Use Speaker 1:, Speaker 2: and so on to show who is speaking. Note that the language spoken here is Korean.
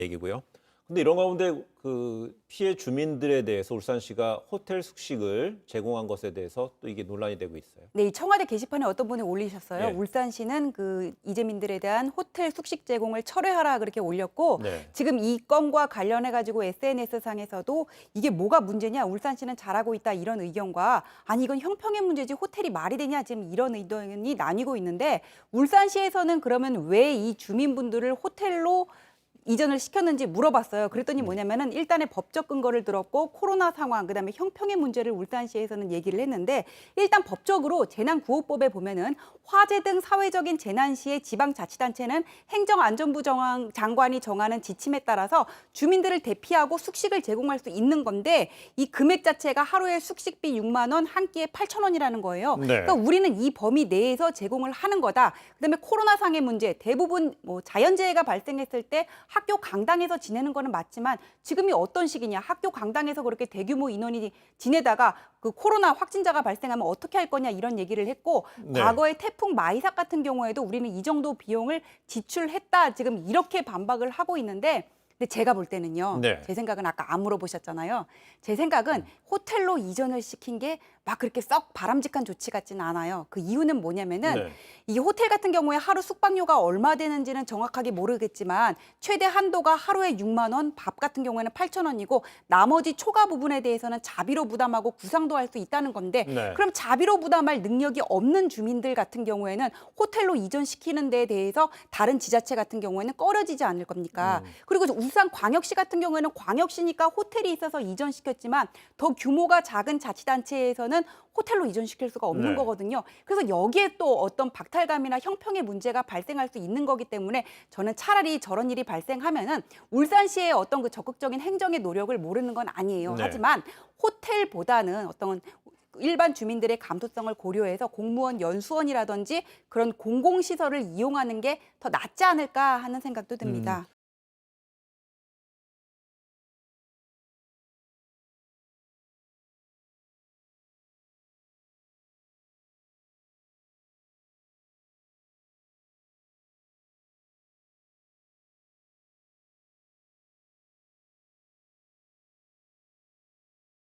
Speaker 1: 얘기고요. 근데 이런 가운데 그 피해 주민들에 대해서 울산시가 호텔 숙식을 제공한 것에 대해서 또 이게 논란이 되고 있어요.
Speaker 2: 네, 이 청와대 게시판에 어떤 분이 올리셨어요.
Speaker 1: 예.
Speaker 2: 울산시는 그 이재민들에 대한 호텔 숙식 제공을 철회하라 그렇게 올렸고
Speaker 1: 네.
Speaker 2: 지금 이 건과 관련해 가지고 SNS상에서도 이게 뭐가 문제냐, 울산시는 잘하고 있다 이런 의견과 아니 이건 형평의 문제지 호텔이 말이 되냐 지금 이런 의견이 나뉘고 있는데 울산시에서는 그러면 왜 이 주민분들을 호텔로 이전을 시켰는지 물어봤어요. 그랬더니 뭐냐면은 일단의 법적 근거를 들었고 코로나 상황, 그다음에 형평의 문제를 울산시에서는 얘기를 했는데 일단 법적으로 재난구호법에 보면은 화재 등 사회적인 재난 시에 지방자치단체는 행정안전부 장관이 정하는 지침에 따라서 주민들을 대피하고 숙식을 제공할 수 있는 건데 이 금액 자체가 하루에 숙식비 6만 원, 한 끼에 8천 원이라는 거예요.
Speaker 1: 네.
Speaker 2: 그러니까 우리는 이 범위 내에서 제공을 하는 거다. 그다음에 코로나상의 문제, 대부분 뭐 자연재해가 발생했을 때 학교 강당에서 지내는 거는 맞지만 지금이 어떤 시기냐. 학교 강당에서 그렇게 대규모 인원이 지내다가 그 코로나 확진자가 발생하면 어떻게 할 거냐 이런 얘기를 했고
Speaker 1: 네.
Speaker 2: 과거에 태풍 마이삭 같은 경우에도 우리는 이 정도 비용을 지출했다. 지금 이렇게 반박을 하고 있는데 근데 제가 볼 때는요.
Speaker 1: 네.
Speaker 2: 제 생각은 아까 안 물어보셨잖아요. 제 생각은 호텔로 이전을 시킨 게 막 그렇게 썩 바람직한 조치 같지는 않아요. 그 이유는 뭐냐면은
Speaker 1: 네.
Speaker 2: 이 호텔 같은 경우에 하루 숙박료가 얼마 되는지는 정확하게 모르겠지만 최대 한도가 하루에 6만 원, 밥 같은 경우에는 8천 원이고 나머지 초과 부분에 대해서는 자비로 부담하고 구상도 할 수 있다는 건데
Speaker 1: 네.
Speaker 2: 그럼 자비로 부담할 능력이 없는 주민들 같은 경우에는 호텔로 이전시키는 데에 대해서 다른 지자체 같은 경우에는 꺼려지지 않을 겁니까? 그리고 울산광역시 같은 경우에는 광역시니까 호텔이 있어서 이전시켰지만 더 규모가 작은 자치단체에서는 호텔로 이전시킬 수가 없는
Speaker 1: 네.
Speaker 2: 거거든요. 그래서 여기에 또 어떤 박탈감이나 형평의 문제가 발생할 수 있는 거기 때문에 저는 차라리 저런 일이 발생하면은 울산시의 어떤 그 적극적인 행정의 노력을 모르는 건 아니에요.
Speaker 1: 네.
Speaker 2: 하지만 호텔보다는 어떤 일반 주민들의 감수성을 고려해서 공무원 연수원이라든지 그런 공공시설을 이용하는 게 더 낫지 않을까 하는 생각도 듭니다.